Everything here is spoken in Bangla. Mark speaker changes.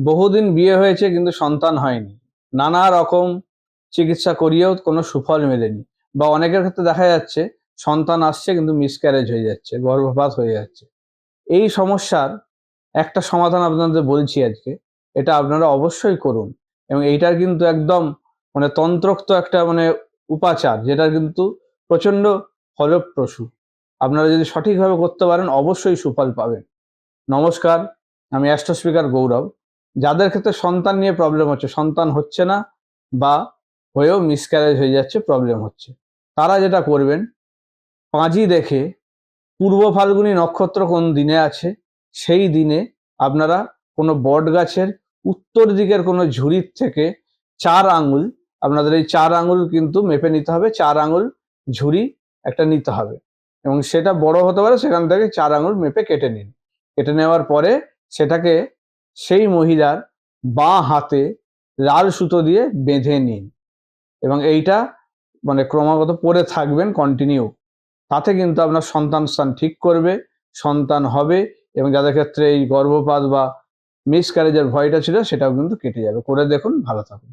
Speaker 1: বহুদিন বিয়ে হয়েছে কিন্তু সন্তান হয়নি, নানা রকম চিকিৎসা করিয়েও কোনো সুফল মেলেনি, বা অনেকের ক্ষেত্রে দেখা যাচ্ছে সন্তান আসছে কিন্তু মিসক্যারেজ হয়ে যাচ্ছে, গর্ভপাত হয়ে যাচ্ছে। এই সমস্যার একটা সমাধান আপনাদের বলছি আজকে, এটা আপনারা অবশ্যই করুন। এবং এইটার কিন্তু একদম তন্ত্রোক্ত একটা উপাচার, যেটা কিন্তু প্রচণ্ড ফলপ্রসূ। আপনারা যদি সঠিকভাবে করতে পারেন অবশ্যই সুফল পাবেন। নমস্কার, আমি অ্যাস্ট্রো স্পিকার গৌরব। যাদের ক্ষেত্রে সন্তান নিয়ে প্রবলেম হচ্ছে, সন্তান হচ্ছে না বা হয়েও মিসক্যারেজ হয়ে যাচ্ছে, প্রবলেম হচ্ছে, তারা যেটা করবেন, পাঁজি দেখে পূর্ব ফাল্গুনী নক্ষত্র কোন দিনে আছে সেই দিনে আপনারা কোনো বট গাছের উত্তর দিকের কোনো ঝুড়ির থেকে 4 আঙুল, আপনাদের এই 4 আঙুল কিন্তু মেপে নিতে হবে, 4 আঙুল ঝুড়ি একটা নিতে হবে, এবং সেটা বড় হতে পারে, সেখান থেকে 4 আঙুল মেপে কেটে নিন। কেটে নেওয়ার পরে সেটাকে সেই মহিলার বাঁ হাতে লাল সুতো দিয়ে বেঁধে নিন, এবং এইটা ক্রমাগত পরে থাকবেন কন্টিনিউ। তাতে কিন্তু আপনার সন্তান স্থান ঠিক করবে, সন্তান হবে, এবং যাদের ক্ষেত্রে এই গর্ভপাত বা মিসক্যারেজের ভয়টা ছিল সেটাও কিন্তু কেটে যাবে। করে দেখুন, ভালো থাকুন।